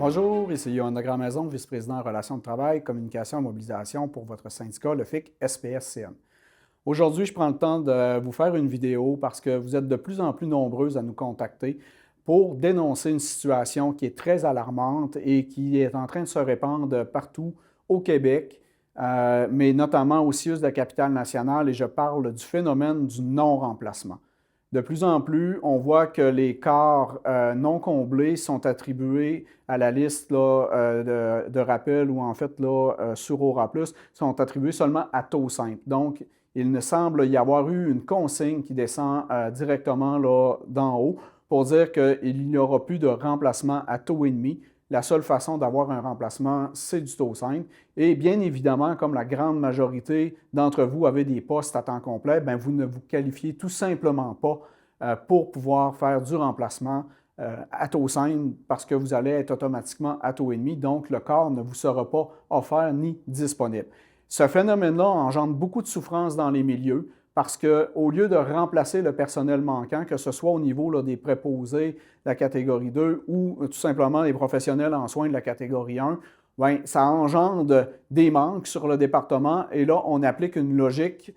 Bonjour, ici Yohann de Grandmaison, vice-président en relations de travail, communication et mobilisation pour votre syndicat, le FIC SPSCN. Aujourd'hui, je prends le temps de vous faire une vidéo parce que vous êtes de plus en plus nombreuses à nous contacter pour dénoncer une situation qui est très alarmante et qui est en train de se répandre partout au Québec, mais notamment au CIUS de la capitale nationale, et je parle du phénomène du non-remplacement. De plus en plus, on voit que les corps non comblés sont attribués à la liste de rappel ou en fait sur Aura+, sont attribués seulement à taux simple. Donc, il ne semble y avoir eu une consigne qui descend directement d'en haut pour dire qu'il n'y aura plus de remplacement à taux et demi. La seule façon d'avoir un remplacement, c'est du taux simple. Et bien évidemment, comme la grande majorité d'entre vous avez des postes à temps complet, bien, vous ne vous qualifiez tout simplement pas pour pouvoir faire du remplacement à taux simple parce que vous allez être automatiquement à taux et demi. Donc, le corps ne vous sera pas offert ni disponible. Ce phénomène-là engendre beaucoup de souffrance dans les milieux parce qu'au lieu de remplacer le personnel manquant, que ce soit au niveau des préposés de la catégorie 2 ou tout simplement les professionnels en soins de la catégorie 1, bien, ça engendre des manques sur le département et là, on applique une logique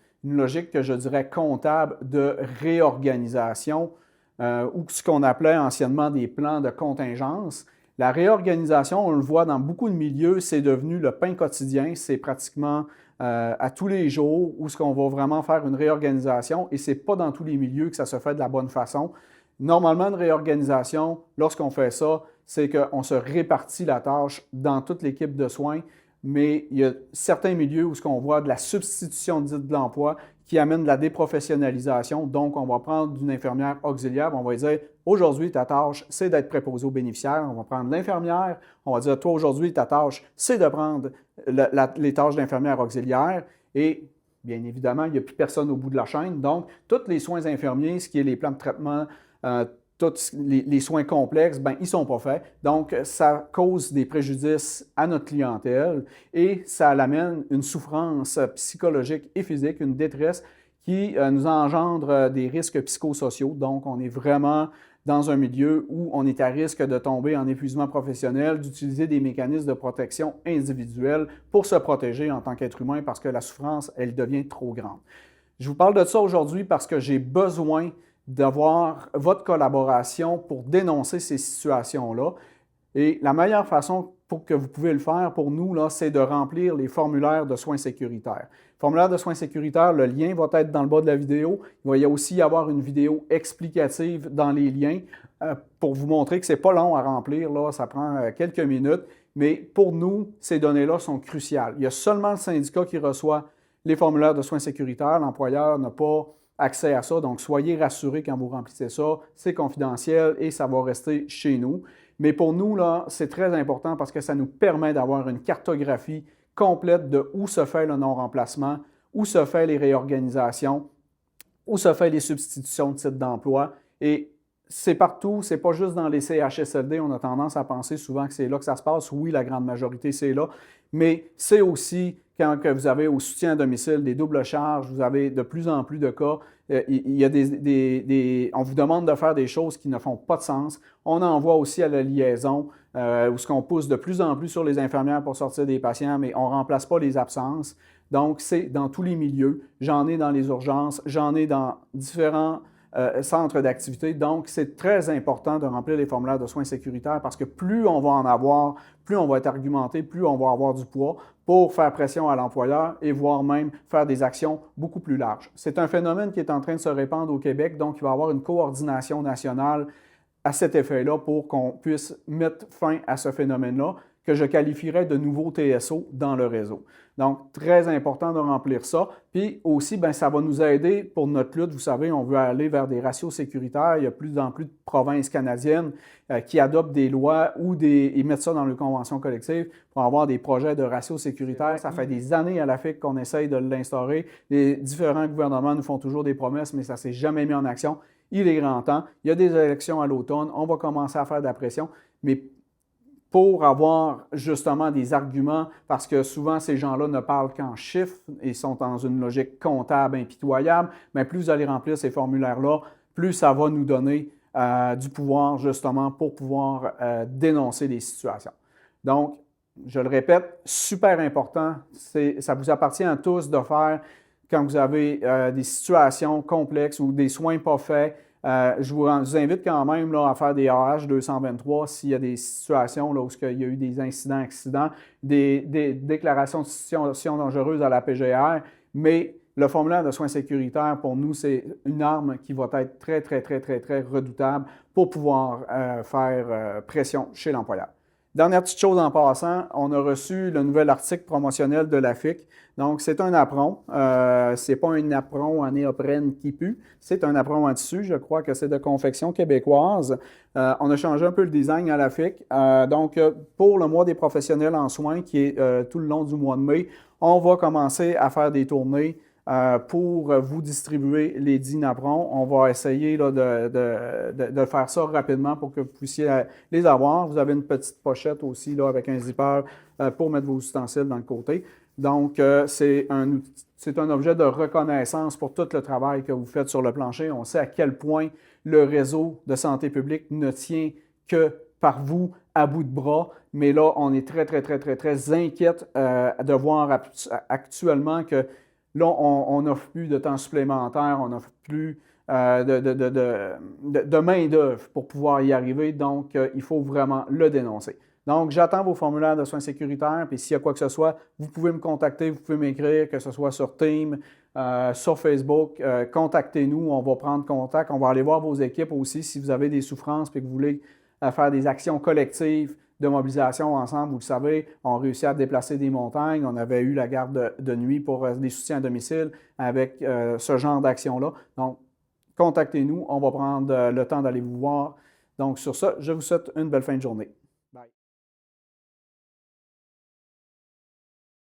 que je dirais comptable de réorganisation ou ce qu'on appelait anciennement des plans de contingence. La réorganisation, on le voit dans beaucoup de milieux, c'est devenu le pain quotidien, c'est pratiquement à tous les jours où ce qu'on va vraiment faire une réorganisation et ce n'est pas dans tous les milieux que ça se fait de la bonne façon. Normalement, une réorganisation, lorsqu'on fait ça, c'est qu'on se répartit la tâche dans toute l'équipe de soins, mais il y a certains milieux où ce qu'on voit de la substitution dite de l'emploi qui amène de la déprofessionnalisation. Donc, on va prendre une infirmière auxiliaire, on va lui dire aujourd'hui, ta tâche, c'est d'être préposé aux bénéficiaires. On va prendre l'infirmière, on va dire toi, aujourd'hui, ta tâche, c'est de prendre les tâches d'infirmière auxiliaire. Et bien évidemment, il n'y a plus personne au bout de la chaîne. Donc, tous les soins infirmiers, ce qui est les plans de traitement, tous les soins complexes, bien, ils ne sont pas faits. Donc, ça cause des préjudices à notre clientèle et ça amène une souffrance psychologique et physique, une détresse qui nous engendre des risques psychosociaux. Donc, on est vraiment dans un milieu où on est à risque de tomber en épuisement professionnel, d'utiliser des mécanismes de protection individuelle pour se protéger en tant qu'être humain parce que la souffrance, elle devient trop grande. Je vous parle de ça aujourd'hui parce que j'ai besoin d'avoir votre collaboration pour dénoncer ces situations-là. Et la meilleure façon pour que vous pouvez le faire pour nous, c'est de remplir les formulaires de soins sécuritaires. Formulaire de soins sécuritaires, le lien va être dans le bas de la vidéo. Il va y aussi y avoir une vidéo explicative dans les liens pour vous montrer que ce n'est pas long à remplir, ça prend quelques minutes. Mais pour nous, ces données-là sont cruciales. Il y a seulement le syndicat qui reçoit les formulaires de soins sécuritaires. L'employeur n'a pas accès à ça. Donc, soyez rassurés quand vous remplissez ça. C'est confidentiel et ça va rester chez nous. Mais pour nous, c'est très important parce que ça nous permet d'avoir une cartographie complète de où se fait le non-remplacement, où se fait les réorganisations, où se fait les substitutions de titres d'emploi. Et c'est partout, c'est pas juste dans les CHSLD. On a tendance à penser souvent que c'est là que ça se passe. Oui, la grande majorité, c'est là. Mais c'est aussi quand que vous avez au soutien à domicile des doubles charges, vous avez de plus en plus de cas. Il y a on vous demande de faire des choses qui ne font pas de sens. On envoie aussi à la liaison où ce qu'on pousse de plus en plus sur les infirmières pour sortir des patients, mais on ne remplace pas les absences. Donc, c'est dans tous les milieux. J'en ai dans les urgences, j'en ai dans différents centres d'activité. Donc, c'est très important de remplir les formulaires de soins sécuritaires parce que plus on va en avoir, plus on va être argumenté, plus on va avoir du poids pour faire pression à l'employeur et voire même faire des actions beaucoup plus larges. C'est un phénomène qui est en train de se répandre au Québec, donc il va y avoir une coordination nationale à cet effet-là pour qu'on puisse mettre fin à ce phénomène-là que je qualifierais de nouveau TSO dans le réseau. Donc, très important de remplir ça. Puis aussi, bien, ça va nous aider pour notre lutte. Vous savez, on veut aller vers des ratios sécuritaires. Il y a plus en plus de provinces canadiennes qui adoptent des lois ou ils mettent ça dans les conventions collectives pour avoir des projets de ratios sécuritaires. Ça fait des années à la FIC qu'on essaye de l'instaurer. Les différents gouvernements nous font toujours des promesses, mais ça ne s'est jamais mis en action. Il est grand temps. Il y a des élections à l'automne. On va commencer à faire de la pression. Mais pour avoir justement des arguments, parce que souvent ces gens-là ne parlent qu'en chiffres et sont dans une logique comptable impitoyable, mais plus vous allez remplir ces formulaires-là, plus ça va nous donner du pouvoir justement pour pouvoir dénoncer des situations. Donc, je le répète, super important, ça vous appartient à tous de faire quand vous avez des situations complexes ou des soins pas faits. Je vous invite quand même là, à faire des AH 223 s'il y a des situations là, où il y a eu des incidents, accidents, des déclarations de situation dangereuse à la PGR, mais le formulaire de soins sécuritaires, pour nous, c'est une arme qui va être très, très, très, très, très redoutable pour pouvoir faire pression chez l'employeur. Dernière petite chose en passant, on a reçu le nouvel article promotionnel de la FIC. Donc, c'est un apron. Ce n'est pas un apron en néoprène qui pue, c'est un apron en tissu. Je crois que c'est de confection québécoise. On a changé un peu le design à la FIC. Donc, pour le mois des professionnels en soins, qui est tout le long du mois de mai, on va commencer à faire des tournées pour vous distribuer les 10 napperons. On va essayer là, de faire ça rapidement pour que vous puissiez les avoir. Vous avez une petite pochette aussi là, avec un zipper pour mettre vos ustensiles dans le côté. Donc, c'est un objet de reconnaissance pour tout le travail que vous faites sur le plancher. On sait à quel point le réseau de santé publique ne tient que par vous à bout de bras. Mais là, on est très, très, très, très, très inquiète de voir actuellement que là, on n'offre plus de temps supplémentaire, on n'offre plus de main-d'œuvre pour pouvoir y arriver. Donc, il faut vraiment le dénoncer. Donc, j'attends vos formulaires de soins sécuritaires. Puis, s'il y a quoi que ce soit, vous pouvez me contacter, vous pouvez m'écrire, que ce soit sur Teams, sur Facebook. Contactez-nous, on va prendre contact. On va aller voir vos équipes aussi si vous avez des souffrances et que vous voulez faire des actions collectives de mobilisation ensemble. Vous le savez, on réussit à déplacer des montagnes. On avait eu la garde de nuit pour des soutiens à domicile avec ce genre d'action-là. Donc, contactez-nous. On va prendre le temps d'aller vous voir. Donc, sur ça, je vous souhaite une belle fin de journée.